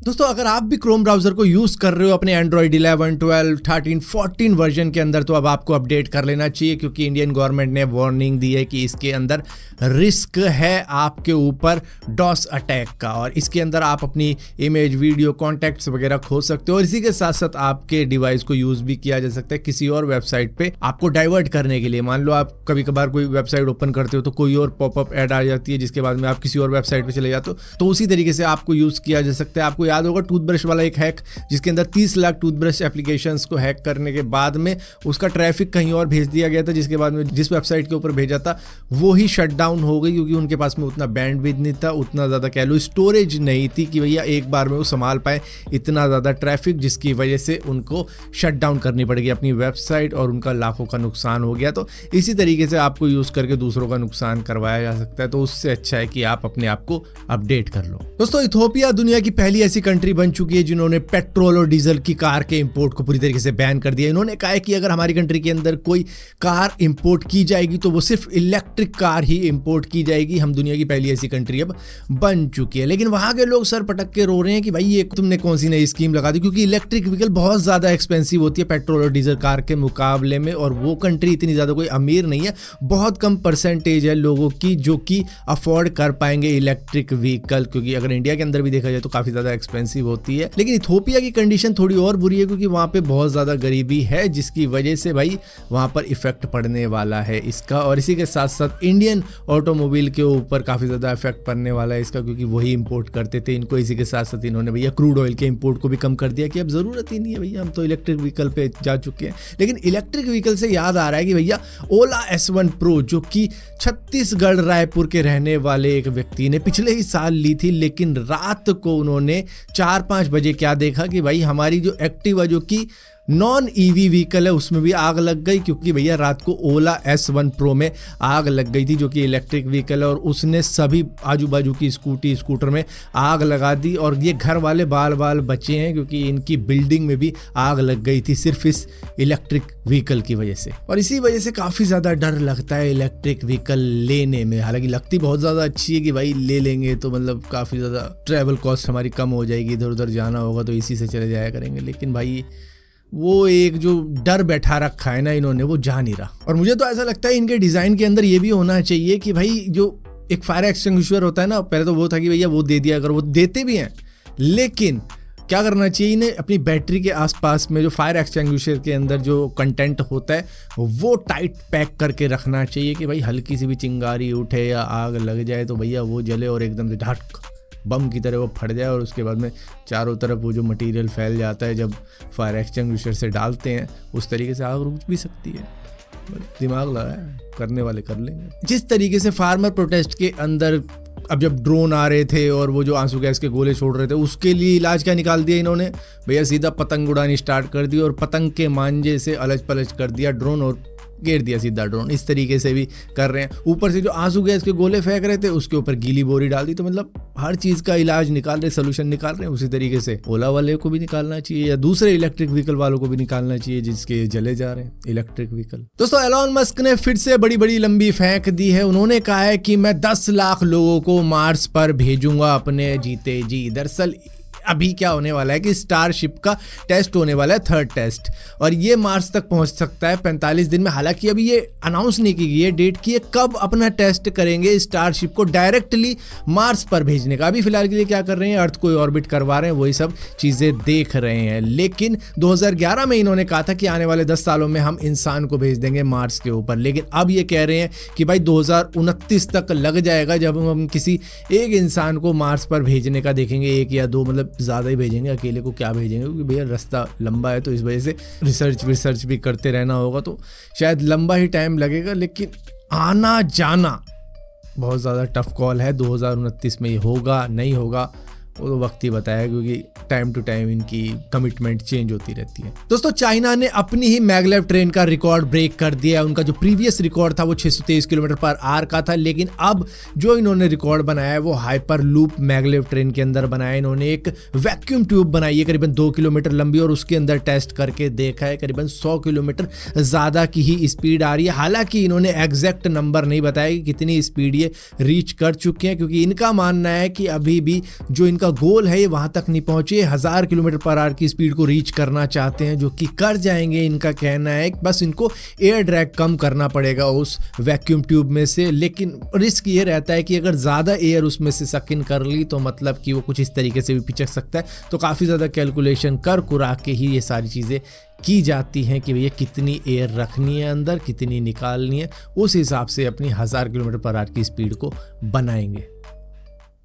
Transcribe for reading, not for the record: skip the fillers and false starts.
दोस्तों अगर आप भी क्रोम ब्राउजर को यूज कर रहे हो अपने एंड्रॉइड 11, 12, 13, 14 वर्जन के अंदर, तो अब आपको अपडेट कर लेना चाहिए, क्योंकि इंडियन गवर्नमेंट ने वार्निंग दी है कि इसके अंदर रिस्क है आपके ऊपर डॉस अटैक का, और इसके अंदर आप अपनी इमेज, वीडियो, कॉन्टैक्ट्स वगैरह खो सकते हो, और इसी के साथ साथ आपके डिवाइस को यूज भी किया जा सकता है किसी और वेबसाइट पे आपको डाइवर्ट करने के लिए। मान लो आप कभी कभार कोई वेबसाइट ओपन करते हो तो कोई और पॉपअप ऐड आ जाती है, जिसके बाद में आप किसी और वेबसाइट पे चले जाते हो, तो उसी तरीके से आपको यूज किया जा सकता है। आपको याद होगा टूथब्रश वाला एक हैक, जिसके अंदर 30 लाख टूथब्रश एप्लीकेशंस को हैक करने के बाद में उसका ट्रैफिक कहीं और भेज दिया गया था, जिसके बाद में जिस वेबसाइट के ऊपर भेजा था वो ही शट डाउन हो गई, क्योंकि उनके पास में उतना बैंडविड्थ नहीं था, उतना ज़्यादा कह लो स्टोरेज नहीं थी कि भैया एक बार में वो संभाल पाए इतना ज़्यादा ट्रैफिक, जिसकी वजह से उनको शट डाउन करनी पड़ेगी अपनी वेबसाइट और उनका लाखों का नुकसान हो गया। तो इसी तरीके से आपको यूज़ करके दूसरों का नुकसान करवाया जा सकता है, तो उससे अच्छा है कि आप अपने आप को अपडेट कर लो। दोस्तों इथियोपिया दुनिया की पहली ऐसी कंट्री बन चुकी है जिन्होंने पेट्रोल और डीजल की कार के इंपोर्ट को पूरी तरीके से बैन कर दिया। इन्होंने कहा है कि अगर हमारी कंट्री के अंदर कोई कार इंपोर्ट की जाएगी तो वो सिर्फ इलेक्ट्रिक कार ही इंपोर्ट की जाएगी। हम दुनिया की पहली ऐसी कंट्री अब बन चुकी है। लेकिन वहां के लोग सर पटक के रो रहे हैं कि भाई ये तुमने कौन सी नई स्कीम लगा दी, क्योंकि इलेक्ट्रिक व्हीकल बहुत ज्यादा एक्सपेंसिव होती है पेट्रोल और डीजल कार के मुकाबले में, और वो कंट्री इतनी ज्यादा कोई अमीर नहीं है, बहुत कम परसेंटेज है लोगों की जो कि अफोर्ड कर पाएंगे इलेक्ट्रिक व्हीकल, क्योंकि अगर इंडिया के अंदर भी देखा जाए तो काफी ज्यादा एक्सपेंसिव होती है। लेकिन इथियोपिया की कंडीशन थोड़ी और बुरी है, क्योंकि वहां पे बहुत ज्यादा गरीबी है, जिसकी वजह से भाई वहां पर इफेक्ट पड़ने वाला है इसका, और इसी के साथ साथ इंडियन ऑटोमोबाइल के ऊपर काफी ज्यादा इफेक्ट पड़ने वाला है इसका, क्योंकि वही इंपोर्ट करते थे इनको। इसी के साथ साथ इन्होंने भैया क्रूड ऑयल के इंपोर्ट को भी कम कर दिया कि अब जरूरत ही नहीं है भैया, हम तो इलेक्ट्रिक व्हीकल पे जा चुके हैं। लेकिन इलेक्ट्रिक व्हीकल से याद आ रहा है कि भैया ओला S1 Pro, जो कि छत्तीसगढ़ रायपुर के रहने वाले एक व्यक्ति ने पिछले ही साल ली थी, लेकिन रात को उन्होंने 4-5 बजे क्या देखा कि भाई हमारी जो एक्टिवा, जो कि नॉन ईवी व्हीकल है, उसमें भी आग लग गई, क्योंकि भैया रात को ओला S1 Pro में आग लग गई थी, जो कि इलेक्ट्रिक व्हीकल है, और उसने सभी आजू बाजू की स्कूटर में आग लगा दी, और ये घर वाले बाल बाल बचे हैं, क्योंकि इनकी बिल्डिंग में भी आग लग गई थी सिर्फ इस इलेक्ट्रिक व्हीकल की वजह से। और इसी वजह से काफ़ी ज़्यादा डर लगता है इलेक्ट्रिक व्हीकल लेने में। हालांकि लगती बहुत ज़्यादा अच्छी है कि भाई ले लेंगे तो मतलब काफ़ी ज़्यादा ट्रैवल कॉस्ट हमारी कम हो जाएगी, इधर उधर जाना होगा तो इसी से चले जाया करेंगे, लेकिन भाई वो एक जो डर बैठा रखा है ना इन्होंने, वो जा नहीं रहा। और मुझे तो ऐसा लगता है इनके डिज़ाइन के अंदर ये भी होना चाहिए कि भाई जो एक फायर एक्सटिंग्विशर होता है ना, पहले तो वो था कि भैया वो दे दिया, अगर वो देते भी हैं, लेकिन क्या करना चाहिए इन्हें अपनी बैटरी के आसपास में जो फायर एक्सटिंग्विशर के अंदर जो कंटेंट होता है वो टाइट पैक करके रखना चाहिए, कि भाई हल्की सी भी चिंगारी उठे या आग लग जाए तो भैया वो जले और एकदम से ढक बम की तरह वो फट जाए, और उसके बाद में चारों तरफ वो जो मटेरियल फैल जाता है जब फायर एक्सटिंग्विशर से डालते हैं, उस तरीके से आग रुक भी सकती है। दिमाग लगा है, करने वाले कर लेंगे। जिस तरीके से फार्मर प्रोटेस्ट के अंदर अब जब ड्रोन आ रहे थे और वो जो आंसू गैस के गोले छोड़ रहे थे, उसके लिए इलाज क्या निकाल दिया इन्होंने, भैया सीधा पतंग उड़ानी स्टार्ट कर दी और पतंग के मांझे से अलच पलच कर दिया ड्रोन और घेर दिया सीधा ड्रोन। इस तरीके से भी कर रहे हैं। ऊपर से जो आंसू गैस के गोले फेंक रहे थे उसके ऊपर गीली बोरी डाल दी। तो मतलब हर चीज़ का इलाज निकाल रहे, सोल्यूशन निकाल रहे हैं। उसी तरीके से ओला वाले को भी निकालना चाहिए या दूसरे इलेक्ट्रिक व्हीकल वालों को भी निकालना चाहिए जिसके जले जा रहे हैं इलेक्ट्रिक व्हीकल। दोस्तों एलॉन मस्क ने फिर से बड़ी बड़ी लंबी फेंक दी है। उन्होंने कहा है कि मैं 10 लाख लोगों को मार्स पर भेजूंगा अपने जीते जी। दरअसल अभी क्या होने वाला है कि स्टारशिप का टेस्ट होने वाला है, 3rd टेस्ट, और ये मार्स तक पहुंच सकता है 45 दिन में। हालांकि अभी ये अनाउंस नहीं की गई है डेट की, कब अपना टेस्ट करेंगे स्टारशिप को डायरेक्टली मार्स पर भेजने का। अभी फिलहाल के लिए क्या कर रहे हैं, अर्थ को ऑर्बिट करवा रहे हैं, वही सब चीज़ें देख रहे हैं। लेकिन 2011 में इन्होंने कहा था कि आने वाले 10 सालों में हम इंसान को भेज देंगे मार्स के ऊपर। लेकिन अब ये कह रहे हैं कि भाई 2029 तक लग जाएगा जब हम किसी एक इंसान को मार्स पर भेजने का देखेंगे, 1 या 2, मतलब ज़्यादा ही भेजेंगे, अकेले को क्या भेजेंगे, क्योंकि भैया रास्ता लंबा है। तो इस वजह से रिसर्च भी करते रहना होगा, तो शायद लंबा ही टाइम लगेगा। लेकिन आना जाना बहुत ज़्यादा टफ कॉल है। 2029 में ये होगा नहीं होगा वो तो वक्त ही बताया, क्योंकि टाइम टू टाइम इनकी कमिटमेंट चेंज होती रहती है। दोस्तों चाइना ने अपनी ही मैगलेव ट्रेन का रिकॉर्ड ब्रेक कर दिया। उनका जो प्रीवियस रिकॉर्ड था वो 623 किलोमीटर पर आवर का था, लेकिन अब जो इन्होंने रिकॉर्ड बनाया है वो हाइपर लूप मैगलेव ट्रेन के अंदर बनाया। इन्होंने एक वैक्यूम ट्यूब बनाई है करीबन 2 किलोमीटर लंबी, और उसके अंदर टेस्ट करके देखा है करीबन 100 किलोमीटर ज़्यादा की ही स्पीड आ रही है। हालांकि इन्होंने एग्जैक्ट नंबर नहीं बताया कि कितनी स्पीड ये रीच कर चुके हैं, क्योंकि इनका मानना है कि अभी भी जो इनका जिनका गोल है ये वहाँ तक नहीं पहुँचे, 1000 किलोमीटर पर आवर की स्पीड को रीच करना चाहते हैं, जो कि कर जाएंगे। इनका कहना है बस इनको एयर ड्रैग कम करना पड़ेगा उस वैक्यूम ट्यूब में से, लेकिन रिस्क ये रहता है कि अगर ज़्यादा एयर उसमें से सक इन कर ली तो मतलब कि वो कुछ इस तरीके से भी पिचक सकता है। तो काफ़ी ज़्यादा कैलकुलेशन कर कुरा के ही ये सारी चीज़ें की जाती हैं कि भैया कितनी एयर रखनी है अंदर, कितनी निकालनी है, उस हिसाब से अपनी 1000 किलोमीटर पर आवर की स्पीड को बनाएंगे।